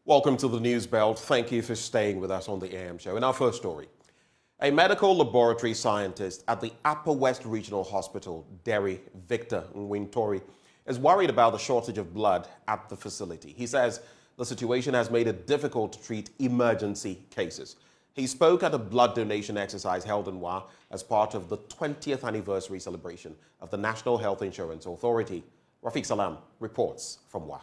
Welcome to the News Belt. Thank you for staying with us on the AM show. In our first story, a medical laboratory scientist at the Upper West Regional Hospital, Derry, Victor Nwintori, is worried about the shortage of blood at the facility. He says the situation has made it difficult to treat emergency cases. He spoke at a blood donation exercise held in Wa as part of the 20th anniversary celebration of the National Health Insurance Authority. Rafiq Salam reports from Wa.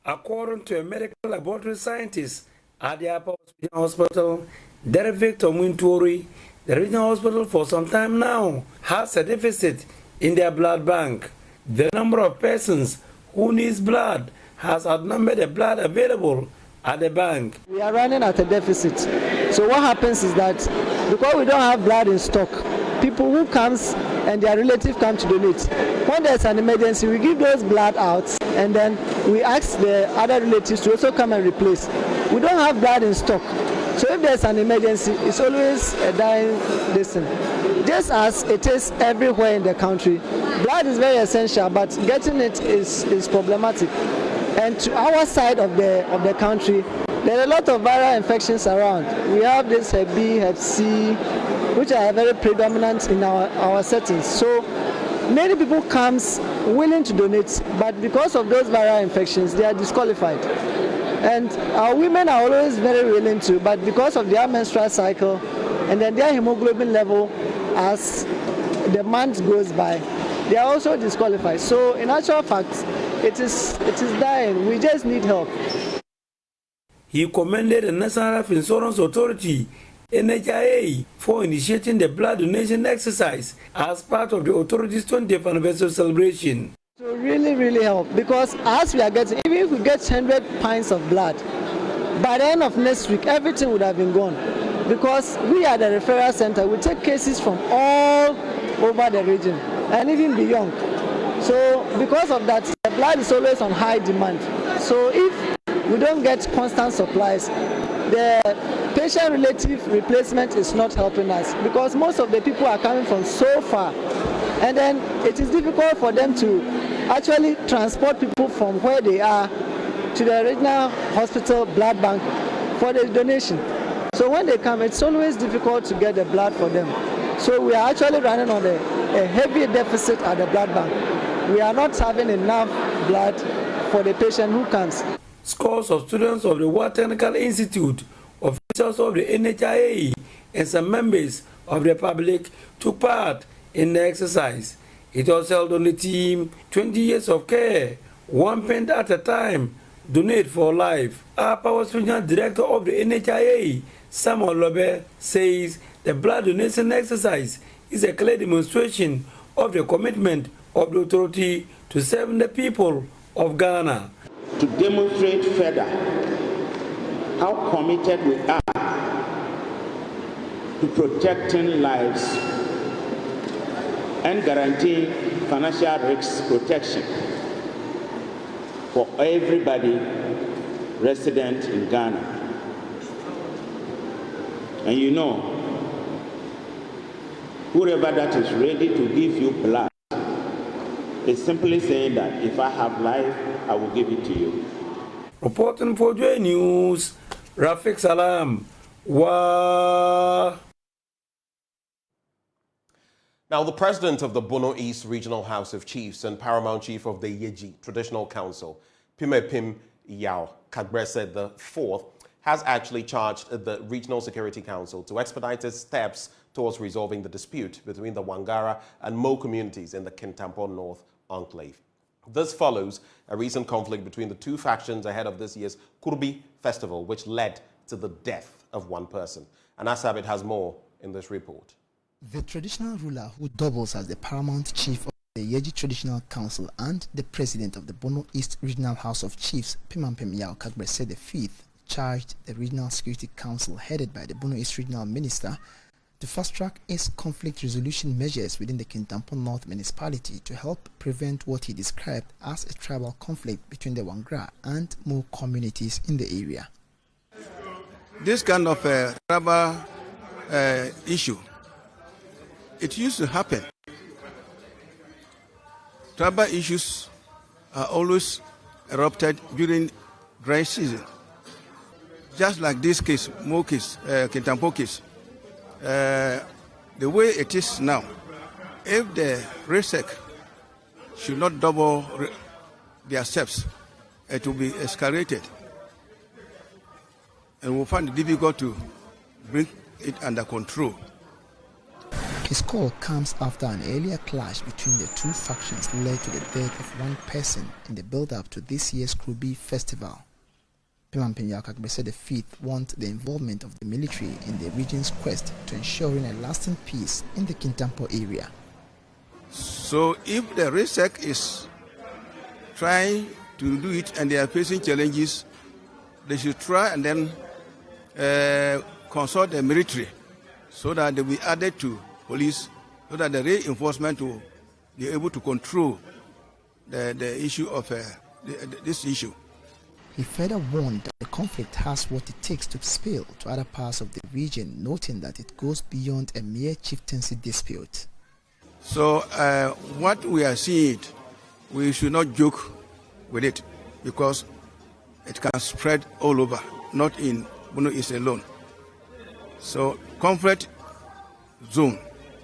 According to a medical laboratory scientist at the Upper Regional Hospital, Derry Victor Nwintori, the regional hospital for some time now has a deficit in their blood bank. The number of persons who needs blood has outnumbered the blood available at the bank. We are running at a deficit. So what happens is that because we don't have blood in stock, people who comes and their relative come to donate. When there's an emergency, we give those blood out and then we ask the other relatives to also come and replace. We don't have blood in stock. So if there's an emergency, it's always a dying distance. Just as it is everywhere in the country, blood is very essential, but getting it is problematic. And to our side of the country, there are a lot of viral infections around. We have this Hep B, Hep C, which are very predominant in our settings. So many people comes willing to donate, but because of those viral infections, they are disqualified. And our women are always very willing to, but because of their menstrual cycle and then their hemoglobin level as the month goes by, they are also disqualified. So in actual fact, it is dying. We just need help. He commended the National Health Insurance Authority, NHIA, for initiating the blood donation exercise as part of the authority's 20th anniversary celebration. To really help, because as we are getting, even if we get 100 pints of blood, by the end of next week, everything would have been gone. Because we are the referral center, we take cases from all over the region and even beyond. So because of that, the blood is always on high demand. So if we don't get constant supplies, the patient relative replacement is not helping us because most of the people are coming from so far. And then it is difficult for them to actually transport people from where they are to the regional hospital blood bank for the donation. So when they come, it's always difficult to get the blood for them. So we are actually running on a heavy deficit at the blood bank. We are not having enough blood for the patient who comes. Scores of students of the World Technical Institute, officials of the NHIA, and some members of the public took part in the exercise. It was held on the theme 20 years of care, one pen at a time, donate for life. Our Power Regional Director of the NHIA, Samuel Lobe, says the blood donation exercise is a clear demonstration of the commitment of the authority to serve the people of Ghana. To demonstrate further how committed we are to protecting lives and guaranteeing financial risk protection for everybody resident in Ghana. And you know, whoever that is ready to give you blood is simply saying that if I have life, I will give it to you. Reporting for J News, Rafiq Salam. Wa. Now, the president of the Bono East Regional House of Chiefs and paramount chief of the Yeji Traditional Council, Pim Yao Kagrese IV, has actually charged the Regional Security Council to expedite its steps towards resolving the dispute between the Wangara and Mo communities in the Kintampo North Enclave. This follows a recent conflict between the two factions ahead of this year's Kurbi festival, which led to the death of one person. And Asabit has more in this report. The traditional ruler, who doubles as the paramount chief of the Yeji Traditional Council and the president of the Bono East Regional House of Chiefs, Pim Yao Kagrese V, charged the Regional Security Council, headed by the Bono East Regional Minister, to fast-track its conflict resolution measures within the Kintampo North municipality to help prevent what he described as a tribal conflict between the Wangara and Mo communities in the area. This kind of tribal issue, it used to happen. Tribal issues are always erupted during dry season. just like this case, Kintampo case, the way it is now, if the REGSEC should not double their steps, it will be escalated. And we'll find it difficult to bring it under control. His call comes after an earlier clash between the two factions led to the death of one person in the build-up to this year's Krubi festival. Pimampim Yao Kagbe the fifth wants the involvement of the military in the region's quest to ensuring a lasting peace in the Kintampo area. So if the REGSEC is trying to do it and they are facing challenges, they should try and then consult the military so that they will be added to police, so that the reinforcement will be able to control the issue of this issue. He further warned that the conflict has what it takes to spill to other parts of the region, noting that it goes beyond a mere chieftaincy dispute. So what we are seeing, we should not joke with it, because it can spread all over, not in Bono East alone. So conflict zone,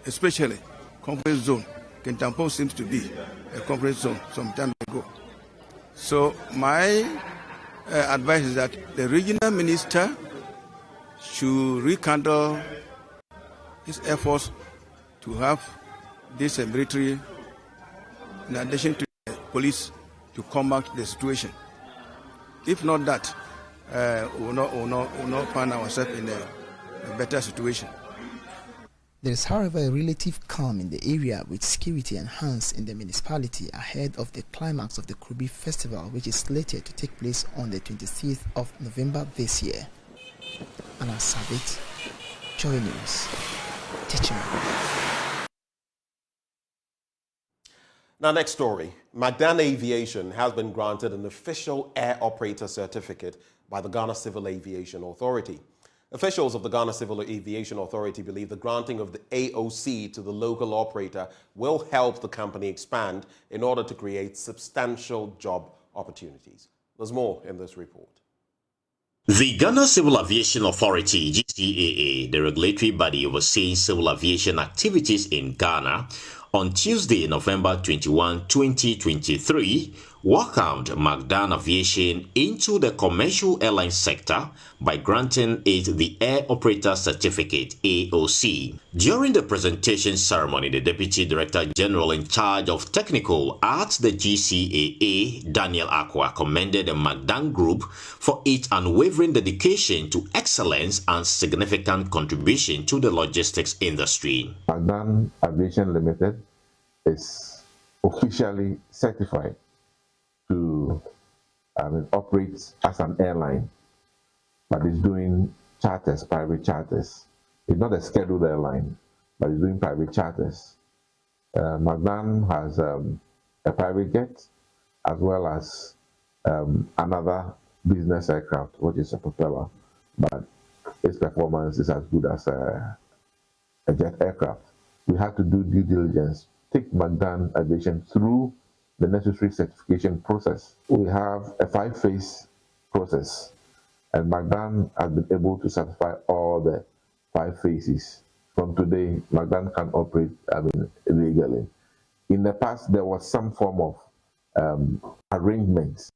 especially conflict zone, Kintampo seems to be a conflict zone some time ago. So my advice is that the regional minister should rekindle his efforts to have this military, in addition to the police, to combat the situation. If not that, we will not find ourselves in a better situation. There is, however, a relative calm in the area, with security enhanced in the municipality ahead of the climax of the Krubi festival, which is slated to take place on the 26th of November this year. Anna Sabit, Joy News, Teaching. Now, next story. Magdan Aviation has been granted an official air operator certificate by the Ghana Civil Aviation Authority. Officials of the Ghana Civil Aviation Authority believe the granting of the AOC to the local operator will help the company expand in order to create substantial job opportunities. There's more in this report. The Ghana Civil Aviation Authority, GCAA, the regulatory body overseeing civil aviation activities in Ghana, on Tuesday, November 21, 2023, welcomed Magdan Aviation into the commercial airline sector by granting it the Air Operator Certificate, AOC. During the presentation ceremony, the Deputy Director General in charge of technical at the GCAA, Daniel Aqua, commended the Magdan Group for its unwavering dedication to excellence and significant contribution to the logistics industry. Magdan Aviation Limited is officially certified to operate as an airline, but it's doing charters, private charters. It's not a scheduled airline, but it's doing private charters. Magdan has a private jet as well as another business aircraft, which is a propeller, but its performance is as good as a jet aircraft. We have to do due diligence, take Magdan Aviation through the necessary certification process. We have a 5-phase process, and Magdan has been able to satisfy all the 5 phases. From today, Magdan can operate legally. In the past, there was some form of arrangements.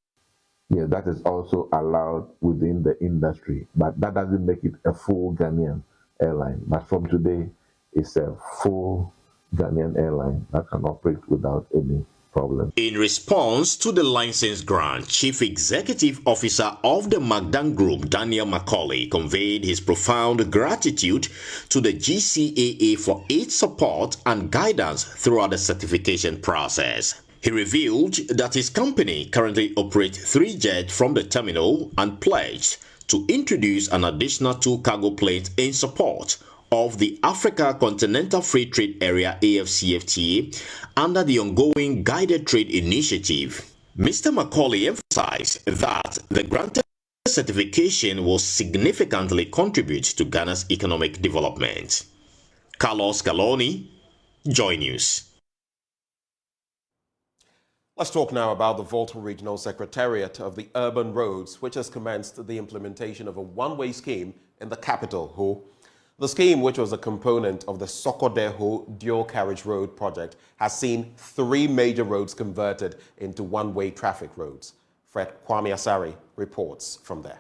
Yeah, that is also allowed within the industry, but that doesn't make it a full Ghanaian airline. But from today, it's a full Ghanaian airline that can operate without any problem. In response to the license grant, Chief Executive Officer of the Magdan Group, Daniel Macaulay, conveyed his profound gratitude to the GCAA for its support and guidance throughout the certification process. He revealed that his company currently operates 3 jets from the terminal and pledged to introduce an additional 2 cargo planes in support of the Africa Continental Free Trade Area AFCFTA under the ongoing Guided Trade Initiative. Mr. Macaulay emphasized that the granted certification will significantly contribute to Ghana's economic development. Carlos Galoni, Joy News. Let's talk now about the Volta Regional Secretariat of the Urban Roads, which has commenced the implementation of a one-way scheme in the capital, Ho. The scheme, which was a component of the Sokode-Ho dual carriage road project, has seen 3 major roads converted into one-way traffic roads. Fred Kwame Asari reports from there.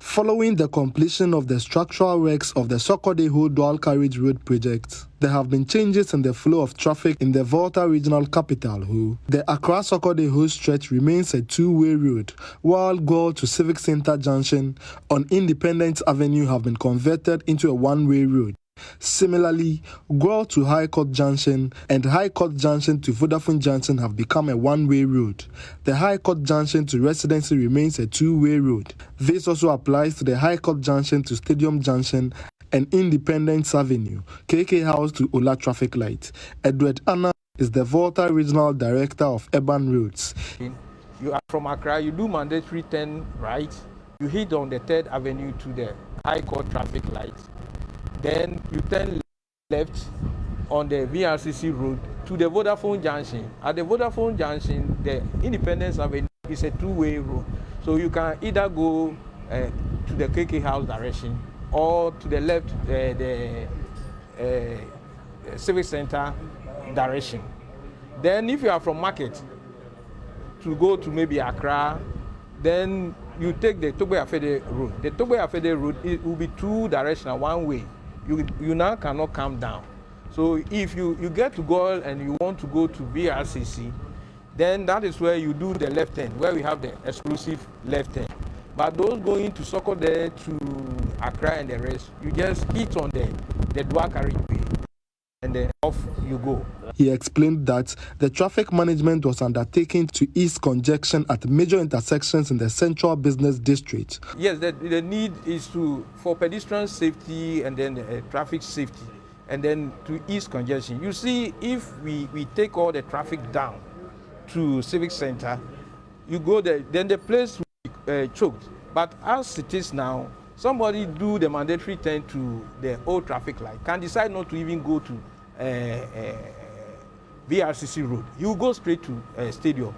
Following the completion of the structural works of the Sokode-Ho dual carriage road project, there have been changes in the flow of traffic in the Volta regional capital, Ho. The Accra-Sokode-Ho stretch remains a 2-way road, while Gwal to Civic Center Junction on Independence Avenue have been converted into a 1-way road. Similarly, Gwal to High Court Junction and High Court Junction to Vodafone Junction have become a 1-way road. The High Court Junction to Residency remains a 2-way road. This also applies to the High Court Junction to Stadium Junction and Independence Avenue, KK House to Ola Traffic Light. Edward Anna is the Volta Regional Director of Urban Roads. You are from Accra, you do mandatory 10 right, you hit on the 3rd Avenue to the High Court Traffic Light. Then you turn left on the VRCC road to the Vodafone Junction. At the Vodafone Junction, the Independence Avenue is a 2-way road. So you can either go to the KK House direction or to the left, the Civic Center direction. Then if you are from Market to go to maybe Accra, then you take the Togbe Afede road. The Togbe Afede road, it will be 2-directional, 1-way. You now cannot come down. So if you get to Gwal and you want to go to BRCC, then that is where you do the left turn, where we have the exclusive left turn. But those going to Sokode, to Accra and the rest, you just hit on the dual carriageway and then off you go. He explained that the traffic management was undertaken to ease congestion at major intersections in the central business district. Yes, the need is for pedestrian safety and then traffic safety, and then to ease congestion. You see, if we take all the traffic down to Civic Center, you go there, then the place will be choked. But as it is now, somebody do the mandatory turn to the old traffic light, can decide not to even go to VRCC road. You go straight to Stadium.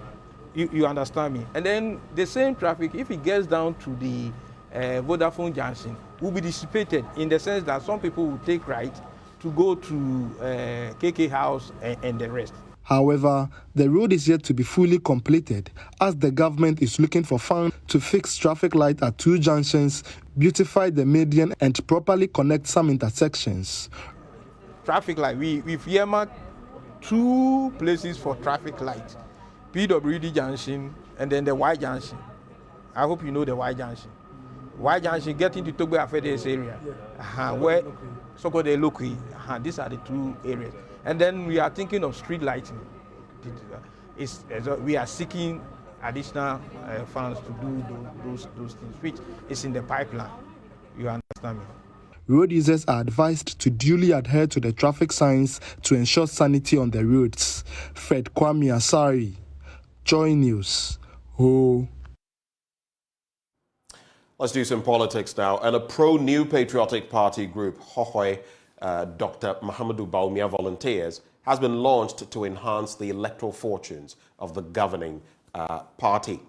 You understand me? And then the same traffic, if it gets down to the Vodafone Junction, will be dissipated in the sense that some people will take right to go to KK House and the rest. However, the road is yet to be fully completed as the government is looking for funds to fix traffic light at 2 junctions, beautify the median and properly connect some intersections. Traffic light, we've earmarked 2 places for traffic light, PWD Junction and then the Y Junction. I hope you know the Y Junction. Y Junction getting to Togbe Afede's area, where Sokode Lokui, these are the 2 areas. And then we are thinking of street lighting. We are seeking additional funds to do those things, which is in the pipeline. You understand me? Road users are advised to duly adhere to the traffic signs to ensure sanity on the roads. Fred Kwame Asari, Joy News. Ho. Let's do some politics now. And a pro-New Patriotic Party group, Hohoi, Dr. Mahamudu Bawumia Volunteers, has been launched to enhance the electoral fortunes of the governing party.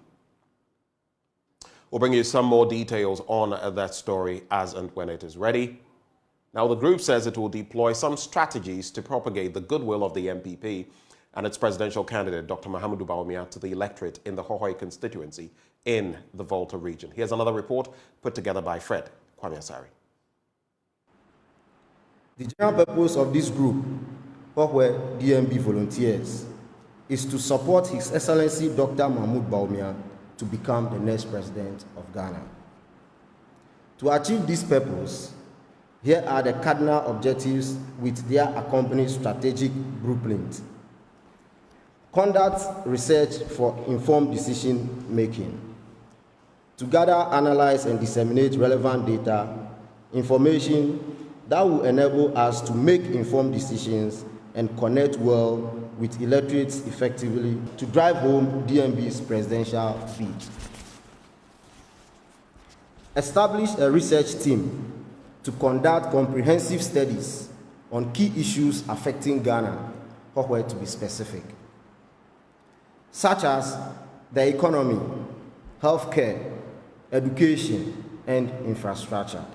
We'll bring you some more details on that story as and when it is ready. Now, the group says it will deploy some strategies to propagate the goodwill of the MPP and its presidential candidate, Dr. Mahamudu Bawumia, to the electorate in the Hohoi constituency in the Volta region. Here's another report put together by Fred Kwame Asari. The general purpose of this group, Hohoi DMB Volunteers, is to support His Excellency Dr. Mahamudu Bawumia to become the next president of Ghana. To achieve this purpose, here are the cardinal objectives with their accompanying strategic blueprint. Conduct research for informed decision-making. To gather, analyze, and disseminate relevant data, information that will enable us to make informed decisions and connect well with electorates effectively to drive home DMB's presidential bid. Establish a research team to conduct comprehensive studies on key issues affecting Ghana, Hohoi to be specific. such as the economy, healthcare, education, and infrastructure.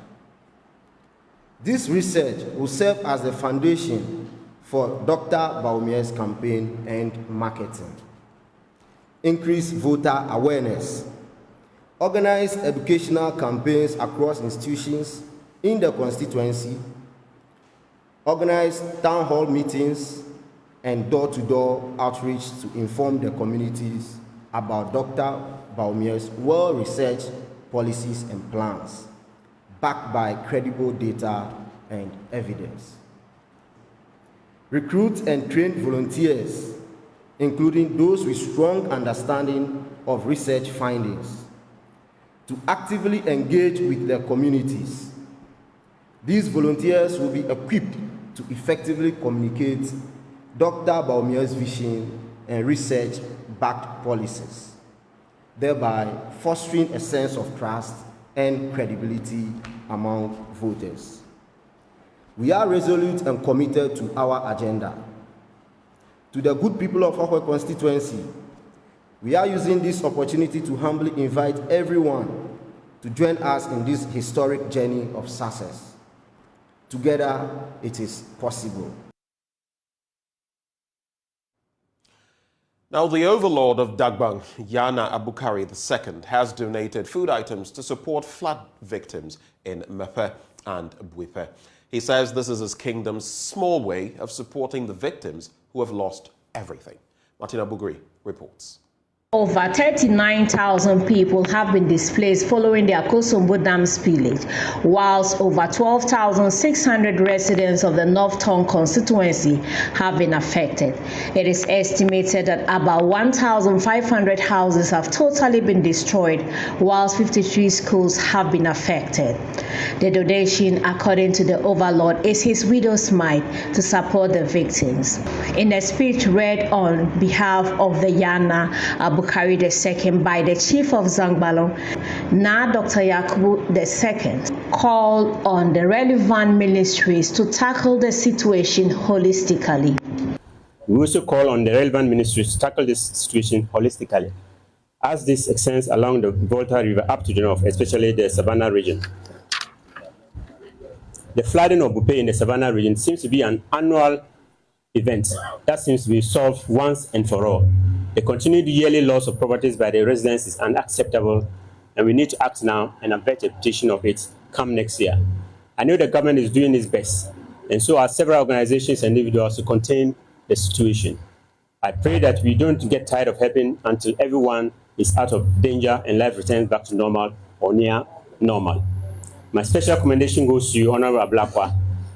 This research will serve as the foundation for Dr. Bawumia's campaign and marketing. Increase voter awareness. Organize educational campaigns across institutions in the constituency. Organize town hall meetings and door-to-door outreach to inform the communities about Dr. Bawumia's well-researched policies and plans, backed by credible data and evidence. Recruit and train volunteers, including those with strong understanding of research findings, to actively engage with their communities. These volunteers will be equipped to effectively communicate Dr. Bawumia's vision and research-backed policies, thereby fostering a sense of trust and credibility among voters. We are resolute and committed to our agenda. To the good people of our constituency, we are using this opportunity to humbly invite everyone to join us in this historic journey of success. Together, it is possible. Now, the overlord of Dagbang, Yana Abukari II, has donated food items to support flood victims in Mepe and Buipe. He says this is his kingdom's small way of supporting the victims who have lost everything. Martina Bugri reports. Over 39,000 people have been displaced following the Akosombo Dam spillage, whilst over 12,600 residents of the North Tongue constituency have been affected. It is estimated that about 1,500 houses have totally been destroyed, whilst 53 schools have been affected. The donation, according to the overlord, is his widow's mite to support the victims. In a speech read on behalf of the Yana Abukari II by the chief of Zangbalong, now Dr. Yakubu II, called on the relevant ministries to tackle the situation holistically. We also call on the relevant ministries to tackle this situation holistically, as this extends along the Volta River up to the north, especially the Savannah region. The flooding of Bupe in the Savannah region seems to be an annual event that seems to be solved once and for all. The continued yearly loss of properties by the residents is unacceptable, and we need to act now and avert a repetition of it come next year. I know the government is doing its best, and so are several organizations and individuals to contain the situation. I pray that we don't get tired of helping until everyone is out of danger and life returns back to normal or near normal. My special commendation goes to you, Honorable Ablakwa,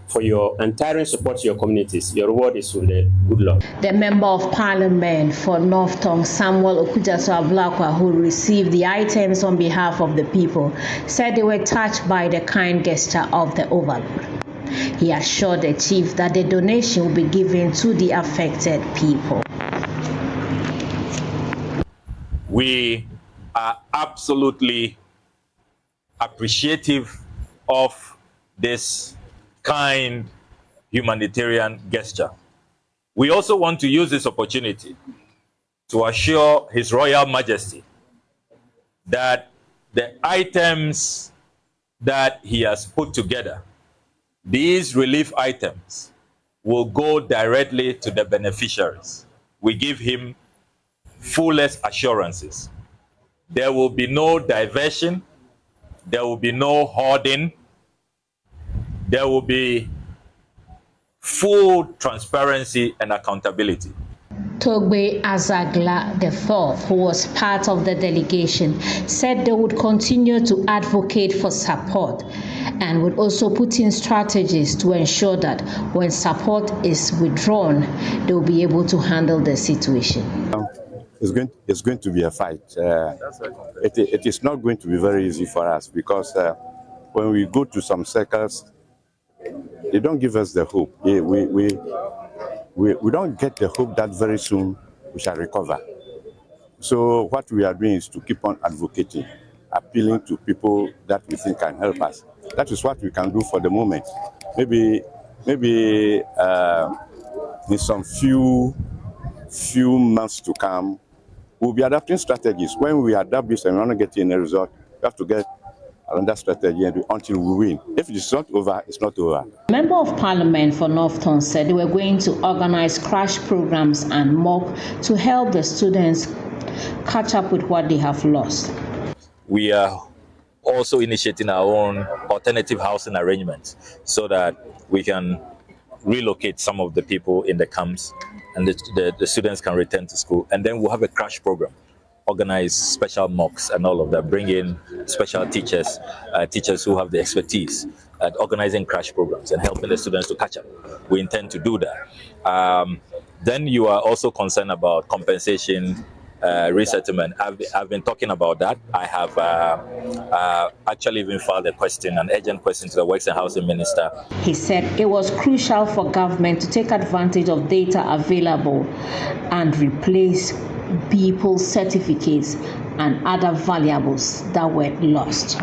for your untiring support to your communities. Your reward is from the good Lord. The Member of Parliament for North Tongue, Samuel Okujaso Ablakwa, who received the items on behalf of the people, said they were touched by the kind gesture of the overlord. He assured the chief that the donation will be given to the affected people. We are absolutely appreciative of this kind humanitarian gesture. We also want to use this opportunity to assure His Royal Majesty that the items that he has put together, these relief items, will go directly to the beneficiaries. We give him fullest assurances. There will be no diversion. There will be no hoarding. There will be full transparency and accountability. Togbe Azagla IV, who was part of the delegation, said they would continue to advocate for support and would also put in strategies to ensure that when support is withdrawn, they will be able to handle the situation. It's going to be a fight. It is not going to be very easy for us because when we go to some circles, they don't give us the hope. We don't get the hope that very soon we shall recover. So what we are doing is to keep on advocating, appealing to people that we think can help us. That is what we can do for the moment. Maybe in some few months to come, We'll be adapting strategies. When we adapt this and we're not getting a result, we have to get another strategy until we win. If it's not over, it's not over. Member of Parliament for Northton said they were going to organize crash programs and mock to help the students catch up with what they have lost. We are also initiating our own alternative housing arrangements so that we can relocate some of the people in the camps and the students can return to school. And then we'll have a crash program, organize special mocks and all of that, bring in special teachers, teachers who have the expertise at organizing crash programs and helping the students to catch up. We intend to do that. Then you are also concerned about compensation, resettlement. I've been talking about that. I have actually even filed a question, an urgent question to the Works and Housing Minister. He said it was crucial for government to take advantage of data available and replace people's certificates and other valuables that were lost.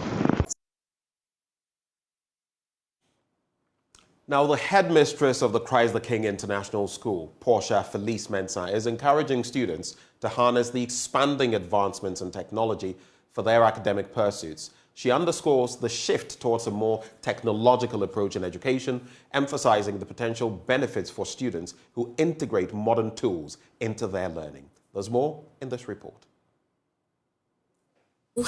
Now, the headmistress of the Christ the King International School, Portia Felice Mensah, is encouraging students to harness the expanding advancements in technology for their academic pursuits. She underscores the shift towards a more technological approach in education, emphasizing the potential benefits for students who integrate modern tools into their learning. There's more in this report.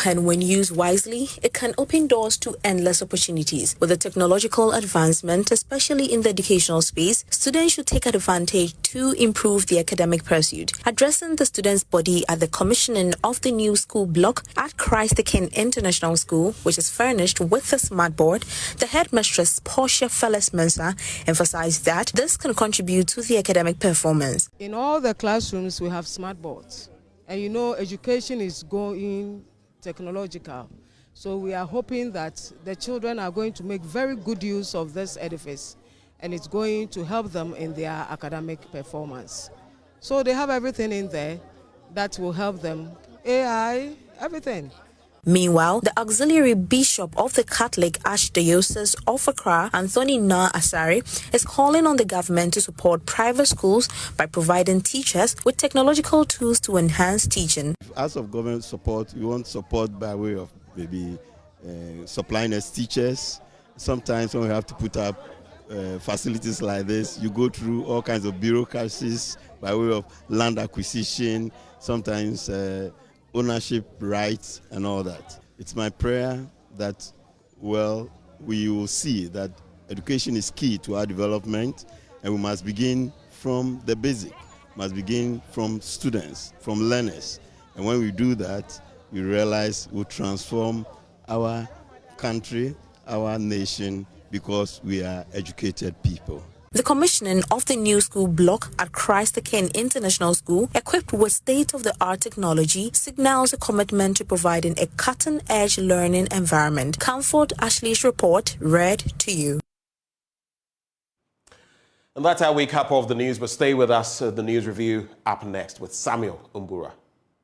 And when used wisely, it can open doors to endless opportunities. With the technological advancement, especially in the educational space, students should take advantage to improve the academic pursuit. Addressing the students' body at the commissioning of the new school block at Christ the King International School, which is furnished with a smart board, the headmistress Portia Felice Mensah emphasized that this can contribute to the academic performance. In all the classrooms, we have smart boards. And you know, education is going technological. So we are hoping that the children are going to make very good use of this edifice and it's going to help them in their academic performance. So they have everything in there that will help them. AI, everything. Meanwhile, the auxiliary bishop of the Catholic Archdiocese of Accra, Anthony Na Asari, is calling on the government to support private schools by providing teachers with technological tools to enhance teaching. As of government support, we want support by way of maybe supplying us teachers. Sometimes when we have to put up facilities like this, you go through all kinds of bureaucracies by way of land acquisition, sometimes ownership rights and all that. It's my prayer that, well, we will see that education is key to our development and we must begin from the basic, must begin from students, from learners. And when we do that, we realize we'll transform our country, our nation, because we are educated people. The commissioning of the new school block at Christ the King International School, equipped with state-of-the-art technology, signals a commitment to providing a cutting-edge learning environment. Comfort Ashley's report, read to you. And that's how we cap off the news, but stay with us. The news review up next with Samuel Umbura.